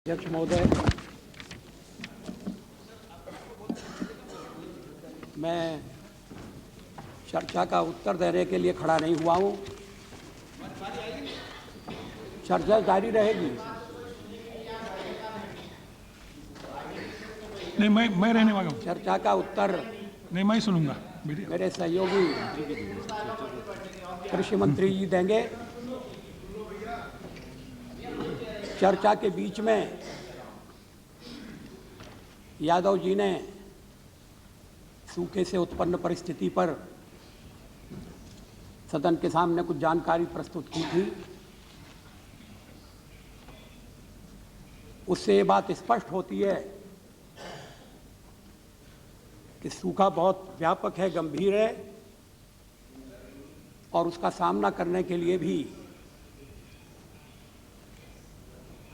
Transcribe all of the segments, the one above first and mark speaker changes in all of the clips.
Speaker 1: अध्यक्ष महोदय, मैं चर्चा का उत्तर देने के लिए खड़ा नहीं हुआ हूँ। चर्चा जारी रहेगी।
Speaker 2: नहीं, मैं रहने वाला हूँ।
Speaker 1: चर्चा का उत्तर
Speaker 2: नहीं, मैं सुनूंगा।
Speaker 1: मेरे सहयोगी कृषि मंत्री जी देंगे। चर्चा के बीच में यादव जी ने सूखे से उत्पन्न परिस्थिति पर सदन के सामने कुछ जानकारी प्रस्तुत की थी। उससे ये बात स्पष्ट होती है कि सूखा बहुत व्यापक है, गंभीर है और उसका सामना करने के लिए भी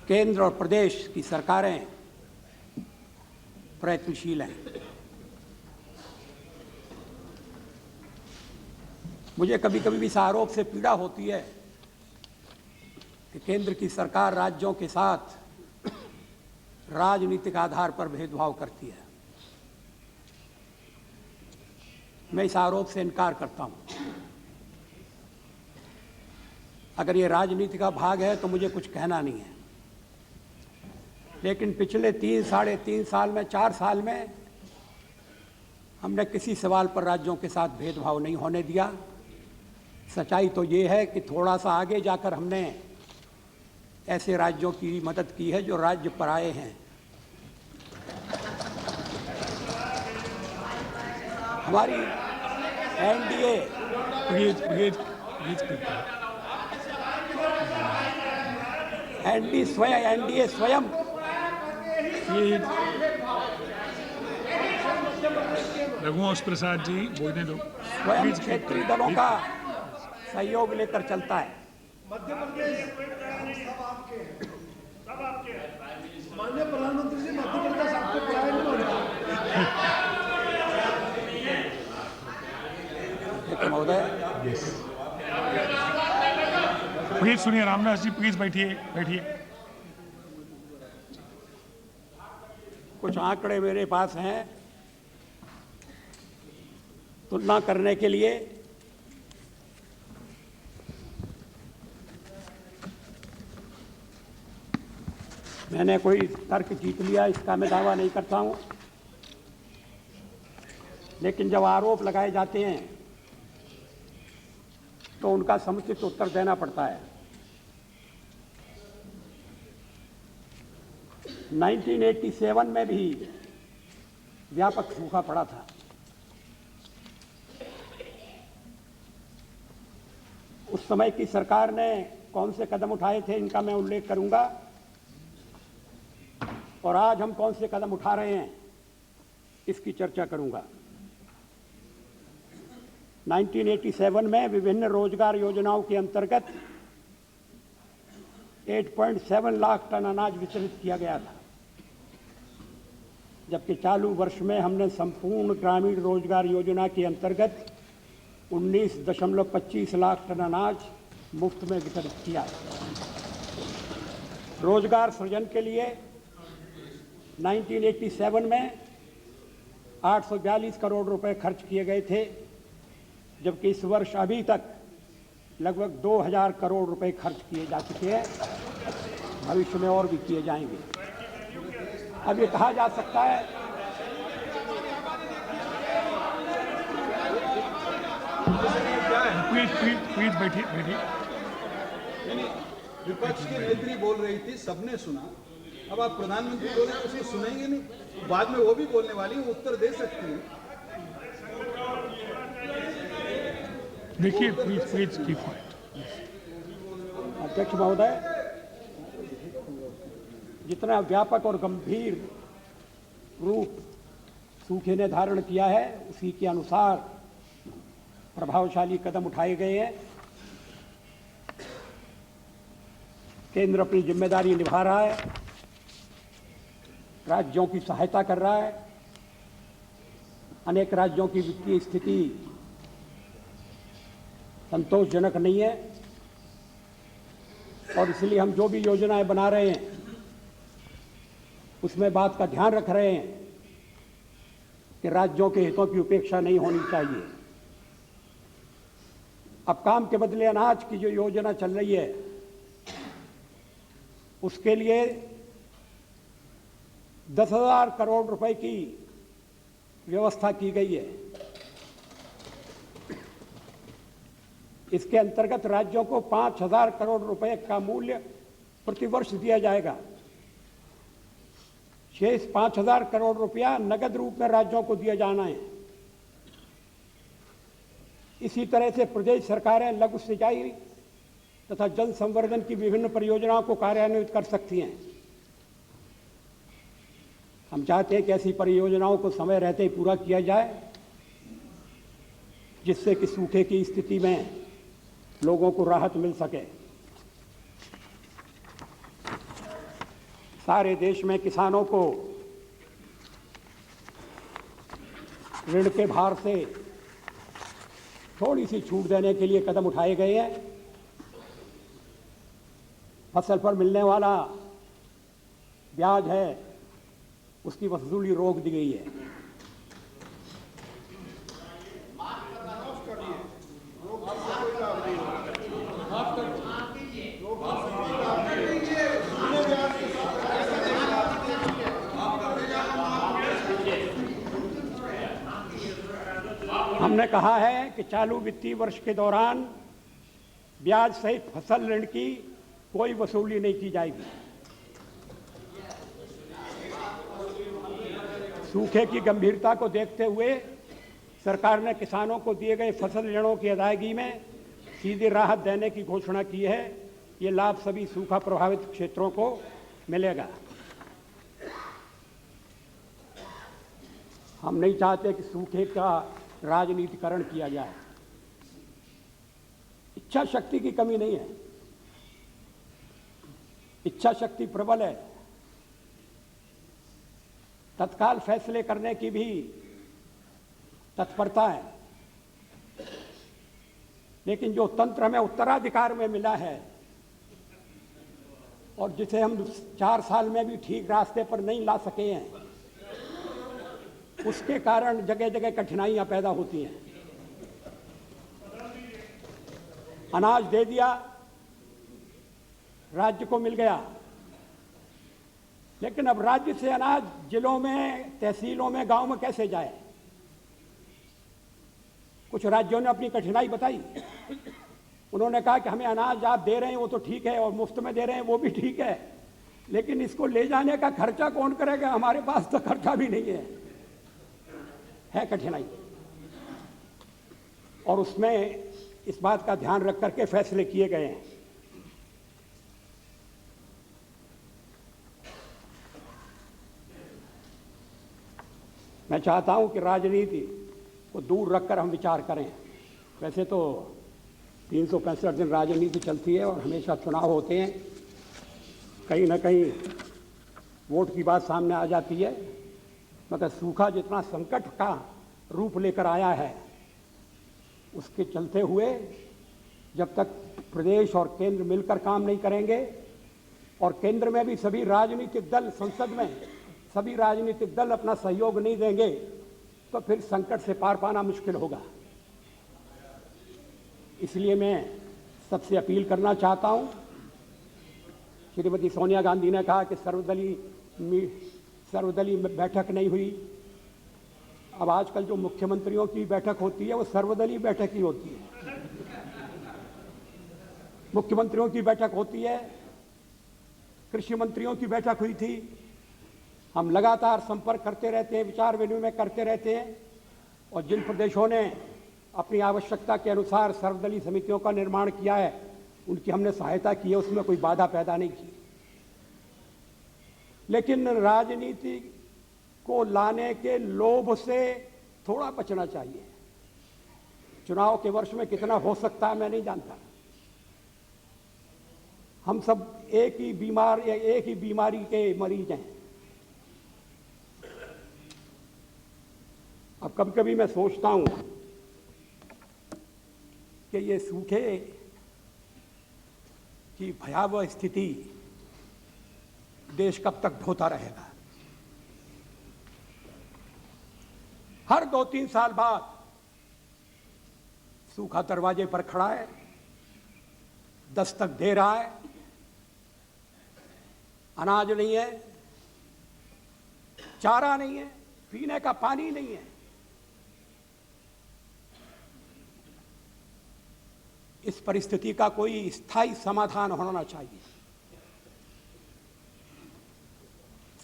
Speaker 1: केंद्र और प्रदेश की सरकारें प्रयत्नशील हैं। मुझे कभी कभी इस आरोप से पीड़ा होती है कि केंद्र की सरकार राज्यों के साथ राजनीतिक आधार पर भेदभाव करती है। मैं इस आरोप से इनकार करता हूं। अगर ये राजनीति का भाग है तो मुझे कुछ कहना नहीं है, लेकिन पिछले 3-3.5 साल में, 4 साल में हमने किसी सवाल पर राज्यों के साथ भेदभाव नहीं होने दिया। सच्चाई तो ये है कि थोड़ा सा आगे जाकर हमने ऐसे राज्यों की मदद की है जो राज्य पराये हैं। हमारी एनडीए स्वयं
Speaker 2: रघुवंश प्रसाद जी बोलने दो।
Speaker 1: स्वयं क्षेत्रीय दलों का सहयोग लेकर चलता है।
Speaker 3: मध्य प्रदेश माननीय प्रधानमंत्री जी, मध्य प्रदेश आपको पराया नहीं मानता।
Speaker 1: महोदय,
Speaker 2: प्लीज सुनिए। रामदास जी प्लीज बैठिए।
Speaker 1: कुछ आंकड़े मेरे पास हैं तुलना करने के लिए। मैंने कोई तर्क जीत लिया इसका मैं दावा नहीं करता हूं, लेकिन जब आरोप लगाए जाते हैं तो उनका समुचित उत्तर देना पड़ता है। 1987 में भी व्यापक सूखा पड़ा था। उस समय की सरकार ने कौन से कदम उठाए थे इनका मैं उल्लेख करूंगा, और आज हम कौन से कदम उठा रहे हैं इसकी चर्चा करूंगा। 1987 में विभिन्न रोजगार योजनाओं के अंतर्गत 8.7 लाख टन अनाज वितरित किया गया था, जबकि चालू वर्ष में हमने संपूर्ण ग्रामीण रोजगार योजना के अंतर्गत 19.25 लाख टन अनाज मुफ्त में वितरित किया। रोजगार सृजन के लिए 1987 में 842 करोड़ रुपए खर्च किए गए थे, जबकि इस वर्ष अभी तक लगभग 2000 करोड़ रुपए खर्च किए जा चुके हैं। भविष्य में और भी किए जाएंगे। अब ये कहा जा सकता है
Speaker 2: प्लीज बैठिए।
Speaker 4: विपक्ष की नेत्री बोल रही थी, सबने सुना। अब आप प्रधानमंत्री बोले तो उसको सुनेंगे नहीं, बाद में वो भी बोलने वाली, वो उत्तर दे सकती है।
Speaker 2: देखिए प्लीज कीप क्वाइट।
Speaker 1: अध्यक्ष महोदय, जितना व्यापक और गंभीर रूप सूखे ने धारण किया है, उसी के अनुसार प्रभावशाली कदम उठाए गए हैं। केंद्र अपनी जिम्मेदारी निभा रहा है, राज्यों की सहायता कर रहा है। अनेक राज्यों की वित्तीय स्थिति संतोषजनक नहीं है और इसलिए हम जो भी योजनाएं बना रहे हैं उसमें बात का ध्यान रख रहे हैं कि राज्यों के हितों की उपेक्षा नहीं होनी चाहिए। अब काम के बदले अनाज की जो योजना चल रही है उसके लिए 10,000 करोड़ रुपए की व्यवस्था की गई है। इसके अंतर्गत राज्यों को 5,000 करोड़ रुपए का मूल्य प्रतिवर्ष दिया जाएगा। शेष 5,000 करोड़ रुपया नगद रूप में राज्यों को दिया जाना है। इसी तरह से प्रदेश सरकारें लघु सिंचाई तथा जल संवर्धन की विभिन्न परियोजनाओं को कार्यान्वित कर सकती हैं। हम चाहते हैं कि ऐसी परियोजनाओं को समय रहते ही पूरा किया जाए, जिससे कि सूखे की स्थिति में लोगों को राहत मिल सके। सारे देश में किसानों को ऋण के भार से थोड़ी सी छूट देने के लिए कदम उठाए गए हैं। फसल पर मिलने वाला ब्याज है उसकी वसूली रोक दी गई है। हमने कहा है कि चालू वित्तीय वर्ष के दौरान ब्याज सहित फसल ऋण की कोई वसूली नहीं की जाएगी। सूखे की गंभीरता को देखते हुए सरकार ने किसानों को दिए गए फसल ऋणों की अदायगी में सीधी राहत देने की घोषणा की है। ये लाभ सभी सूखा प्रभावित क्षेत्रों को मिलेगा। हम नहीं चाहते कि सूखे का राजनीतिकरण किया जाए। इच्छा शक्ति की कमी नहीं है, इच्छा शक्ति प्रबल है। तत्काल फैसले करने की भी तत्परता है, लेकिन जो तंत्र हमें उत्तराधिकार में मिला है और जिसे हम 4 साल में भी ठीक रास्ते पर नहीं ला सके हैं, उसके कारण जगह जगह कठिनाइयां पैदा होती हैं। अनाज दे दिया, राज्य को मिल गया, लेकिन अब राज्य से अनाज जिलों में, तहसीलों में, गांव में कैसे जाए? कुछ राज्यों ने अपनी कठिनाई बताई। उन्होंने कहा कि हमें अनाज आप दे रहे हैं वो तो ठीक है, और मुफ्त में दे रहे हैं वो भी ठीक है, लेकिन इसको ले जाने का खर्चा कौन करेगा? हमारे पास तो खर्चा भी नहीं है कठिनाई। और उसमें इस बात का ध्यान रख करके फैसले किए गए हैं। मैं चाहता हूं कि राजनीति को दूर रखकर हम विचार करें। वैसे तो 365 दिन राजनीति चलती है और हमेशा चुनाव होते हैं, कहीं ना कहीं वोट की बात सामने आ जाती है, मगर सूखा जितना संकट का रूप लेकर आया है, उसके चलते हुए जब तक प्रदेश और केंद्र मिलकर काम नहीं करेंगे और केंद्र में भी सभी राजनीतिक दल, संसद में सभी राजनीतिक दल अपना सहयोग नहीं देंगे, तो फिर संकट से पार पाना मुश्किल होगा। इसलिए मैं सबसे अपील करना चाहता हूं। श्रीमती सोनिया गांधी ने कहा कि सर्वदलीय बैठक नहीं हुई। अब आजकल जो मुख्यमंत्रियों की बैठक होती है वो सर्वदलीय बैठक ही होती है। मुख्यमंत्रियों की बैठक होती है, कृषि मंत्रियों की बैठक हुई थी। हम लगातार संपर्क करते रहते हैं, विचार विनिमय करते रहते हैं, और जिन प्रदेशों ने अपनी आवश्यकता के अनुसार सर्वदलीय समितियों का निर्माण किया है, उनकी हमने सहायता की है, उसमें कोई बाधा पैदा नहीं की। लेकिन राजनीति को लाने के लोभ से थोड़ा बचना चाहिए। चुनाव के वर्ष में कितना हो सकता है मैं नहीं जानता। हम सब एक ही बीमारी के मरीज हैं। अब कभी कभी मैं सोचता हूं कि ये सूखे की भयावह स्थिति देश कब तक ढोता रहेगा। हर 2-3 साल बाद सूखा दरवाजे पर खड़ा है, दस्तक दे रहा है। अनाज नहीं है, चारा नहीं है, पीने का पानी नहीं है। इस परिस्थिति का कोई स्थायी समाधान होना चाहिए।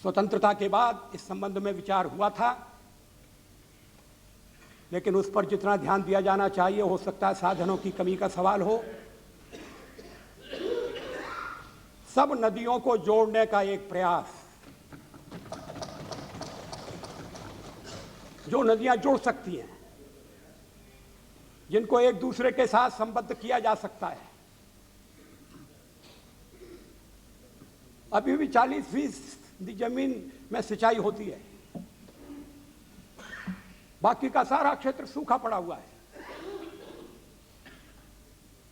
Speaker 1: स्वतंत्रता के बाद इस संबंध में विचार हुआ था, लेकिन उस पर जितना ध्यान दिया जाना चाहिए, हो सकता है साधनों की कमी का सवाल हो। सब नदियों को जोड़ने का एक प्रयास, जो नदियां जुड़ सकती हैं, जिनको एक दूसरे के साथ संबद्ध किया जा सकता है। अभी भी 40% जमीन में सिंचाई होती है, बाकी का सारा क्षेत्र सूखा पड़ा हुआ है।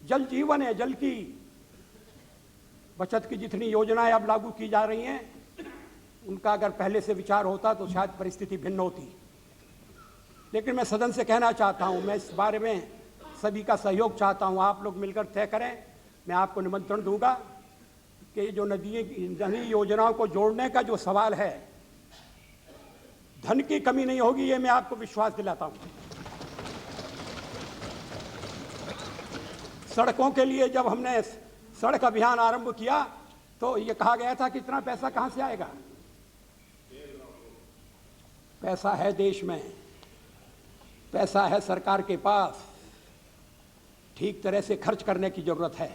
Speaker 1: जल जीवन है, जल की बचत की जितनी योजनाएं अब लागू की जा रही हैं, उनका अगर पहले से विचार होता तो शायद परिस्थिति भिन्न होती। लेकिन मैं सदन से कहना चाहता हूं, मैं इस बारे में सभी का सहयोग चाहता हूं। आप लोग मिलकर तय करें। मैं आपको निमंत्रण दूंगा कि जो नदी योजनाओं को जोड़ने का जो सवाल है, धन की कमी नहीं होगी, ये मैं आपको विश्वास दिलाता हूं। सड़कों के लिए जब हमने सड़क अभियान आरंभ किया तो ये कहा गया था कि इतना पैसा कहां से आएगा। पैसा है देश में, पैसा है सरकार के पास, ठीक तरह से खर्च करने की जरूरत है।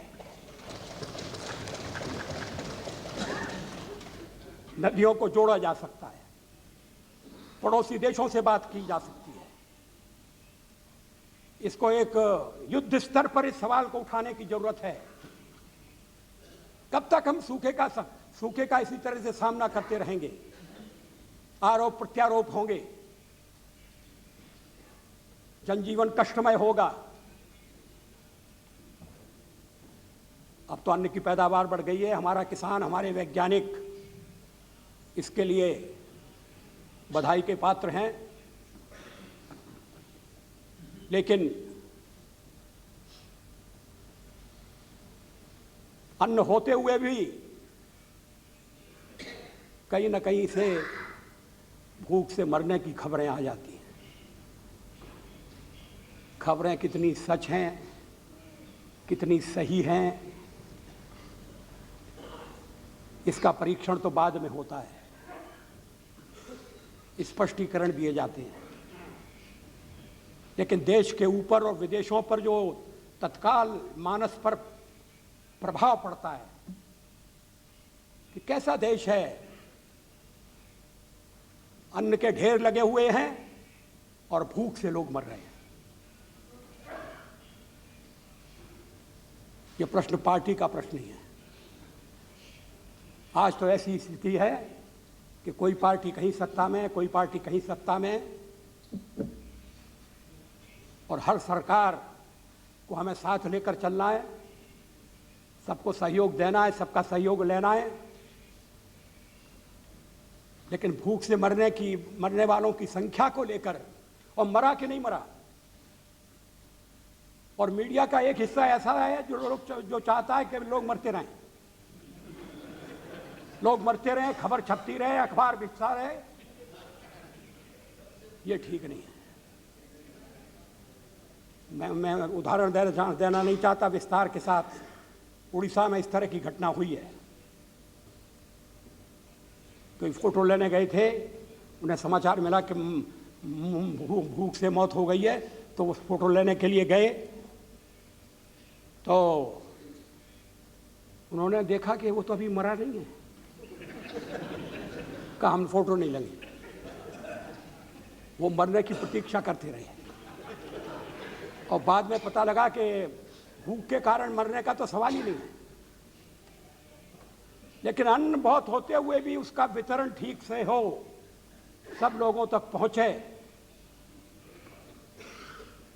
Speaker 1: नदियों को जोड़ा जा सकता है, पड़ोसी देशों से बात की जा सकती है। इसको एक युद्ध स्तर पर इस सवाल को उठाने की जरूरत है। कब तक हम सूखे का इसी तरह से सामना करते रहेंगे, आरोप प्रत्यारोप होंगे, जनजीवन कष्टमय होगा। अब तो अन्न की पैदावार बढ़ गई है, हमारा किसान, हमारे वैज्ञानिक इसके लिए बधाई के पात्र हैं। लेकिन अन्न होते हुए भी कहीं न कहीं से भूख से मरने की खबरें आ जाती हैं। खबरें कितनी सच हैं, कितनी सही हैं, इसका परीक्षण तो बाद में होता है, स्पष्टीकरण दिए जाते हैं। लेकिन देश के ऊपर और विदेशों पर जो तत्काल मानस पर प्रभाव पड़ता है कि कैसा देश है, अन्न के ढेर लगे हुए हैं और भूख से लोग मर रहे हैं। यह प्रश्न पार्टी का प्रश्न नहीं है। आज तो ऐसी स्थिति है कि कोई पार्टी कहीं सत्ता में, कोई पार्टी कहीं सत्ता में, और हर सरकार को हमें साथ लेकर चलना है, सबको सहयोग देना है, सबका सहयोग लेना है। लेकिन भूख से मरने वालों की संख्या को लेकर, और मरा कि नहीं मरा, और मीडिया का एक हिस्सा ऐसा है जो चाहता है कि लोग मरते रहें, लोग मरते रहें, खबर छपती रहे, अखबार बिकता रहे। ये ठीक नहीं है। मैं उदाहरण देना नहीं चाहता विस्तार के साथ। उड़ीसा में इस तरह की घटना हुई है। कोई फोटो लेने गए थे, उन्हें समाचार मिला कि भूख से मौत हो गई है, तो उस फोटो लेने के लिए गए तो उन्होंने देखा कि वो तो अभी मरा नहीं है। कहा हम फोटो नहीं लेंगे। वो मरने की प्रतीक्षा करते रहे और बाद में पता लगा कि भूख के कारण मरने का तो सवाल ही नहीं है। लेकिन अन्न बहुत होते हुए भी उसका वितरण ठीक से हो, सब लोगों तक पहुंचे,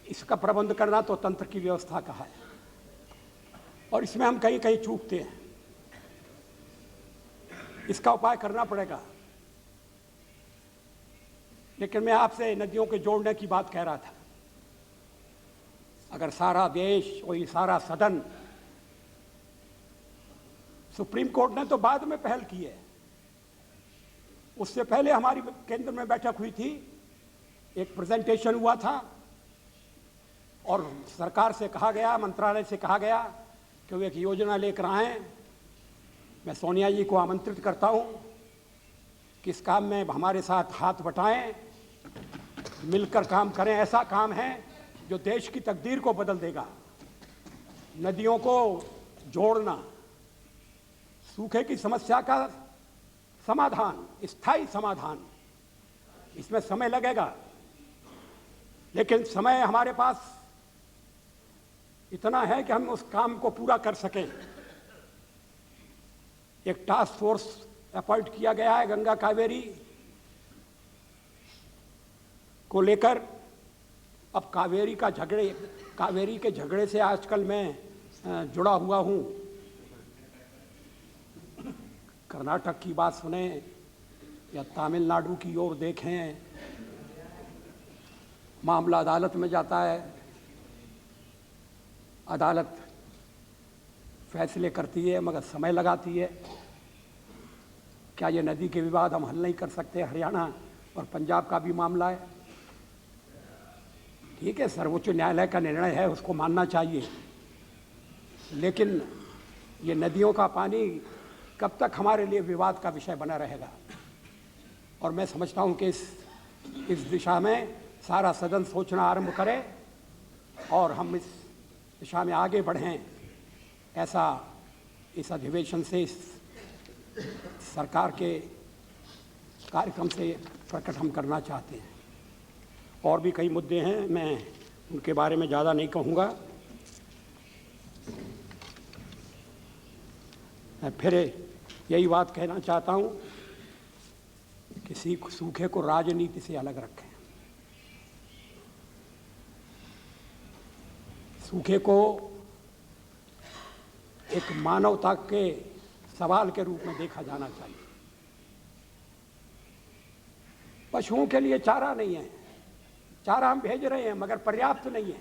Speaker 1: इसका प्रबंध करना तो तंत्र की व्यवस्था का है। और इसमें हम कहीं कहीं चूकते हैं। इसका उपाय करना पड़ेगा। लेकिन मैं आपसे नदियों के जोड़ने की बात कह रहा था। अगर सारा देश और ये सारा सदन, सुप्रीम कोर्ट ने तो बाद में पहल की है, उससे पहले हमारी केंद्र में बैठक हुई थी, एक प्रेजेंटेशन हुआ था और सरकार से कहा गया, मंत्रालय से कहा गया कि वो एक योजना लेकर आए। मैं सोनिया जी को आमंत्रित करता हूं कि इस काम में हमारे साथ हाथ बटाएं, मिलकर काम करें। ऐसा काम है जो देश की तकदीर को बदल देगा। नदियों को जोड़ना, सूखे की समस्या का समाधान, स्थायी समाधान, इसमें समय लगेगा, लेकिन समय हमारे पास इतना है कि हम उस काम को पूरा कर सकें। एक टास्क फोर्स अपॉइंट किया गया है गंगा कावेरी को लेकर। अब कावेरी के झगड़े से आजकल मैं जुड़ा हुआ हूं। कर्नाटक की बात सुने या तमिलनाडु की ओर देखें, मामला अदालत में जाता है, अदालत फैसले करती है मगर समय लगाती है। क्या ये नदी के विवाद हम हल नहीं कर सकते? हरियाणा और पंजाब का भी मामला है। ठीक है, सर्वोच्च न्यायालय का निर्णय है, उसको मानना चाहिए, लेकिन ये नदियों का पानी कब तक हमारे लिए विवाद का विषय बना रहेगा? और मैं समझता हूं कि इस दिशा में सारा सदन सोचना आरंभ करे और हम इस दिशा में आगे बढ़ें। ऐसा इस अधिवेशन से, इस सरकार के कार्यक्रम से प्रकट हम करना चाहते हैं। और भी कई मुद्दे हैं, मैं उनके बारे में ज़्यादा नहीं कहूँगा। मैं फिर यही बात कहना चाहता हूँ कि सूखे को राजनीति से अलग रखें। सूखे को एक मानवता के सवाल के रूप में देखा जाना चाहिए। पशुओं के लिए चारा नहीं है, चारा हम भेज रहे हैं मगर पर्याप्त नहीं है,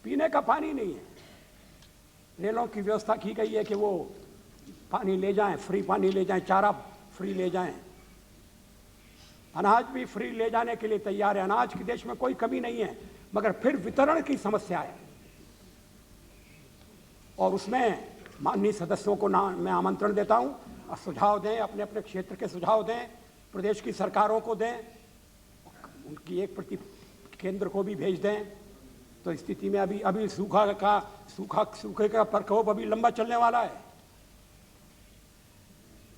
Speaker 1: पीने का पानी नहीं है। रेलों की व्यवस्था की गई है कि वो पानी ले जाएं, फ्री पानी ले जाएं, चारा फ्री ले जाएं, अनाज भी फ्री ले जाने के लिए तैयार है। अनाज की देश में कोई कमी नहीं है, मगर फिर वितरण की समस्या है और उसमें माननीय सदस्यों को मैं आमंत्रण देता हूं, सुझाव दें, अपने अपने क्षेत्र के सुझाव दें, प्रदेश की सरकारों को दें, उनकी एक प्रति केंद्र को भी भेज दें। तो स्थिति में अभी सूखे का प्रकोप अभी लंबा चलने वाला है।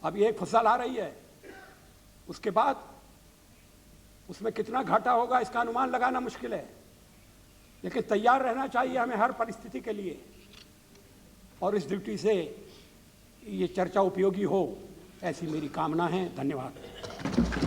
Speaker 1: अभी एक फसल आ रही है, उसके बाद उसमें कितना घाटा होगा इसका अनुमान लगाना मुश्किल है, लेकिन तैयार रहना चाहिए हमें हर परिस्थिति के लिए। और इस ड्यूटी से ये चर्चा उपयोगी हो, ऐसी मेरी कामना है। धन्यवाद।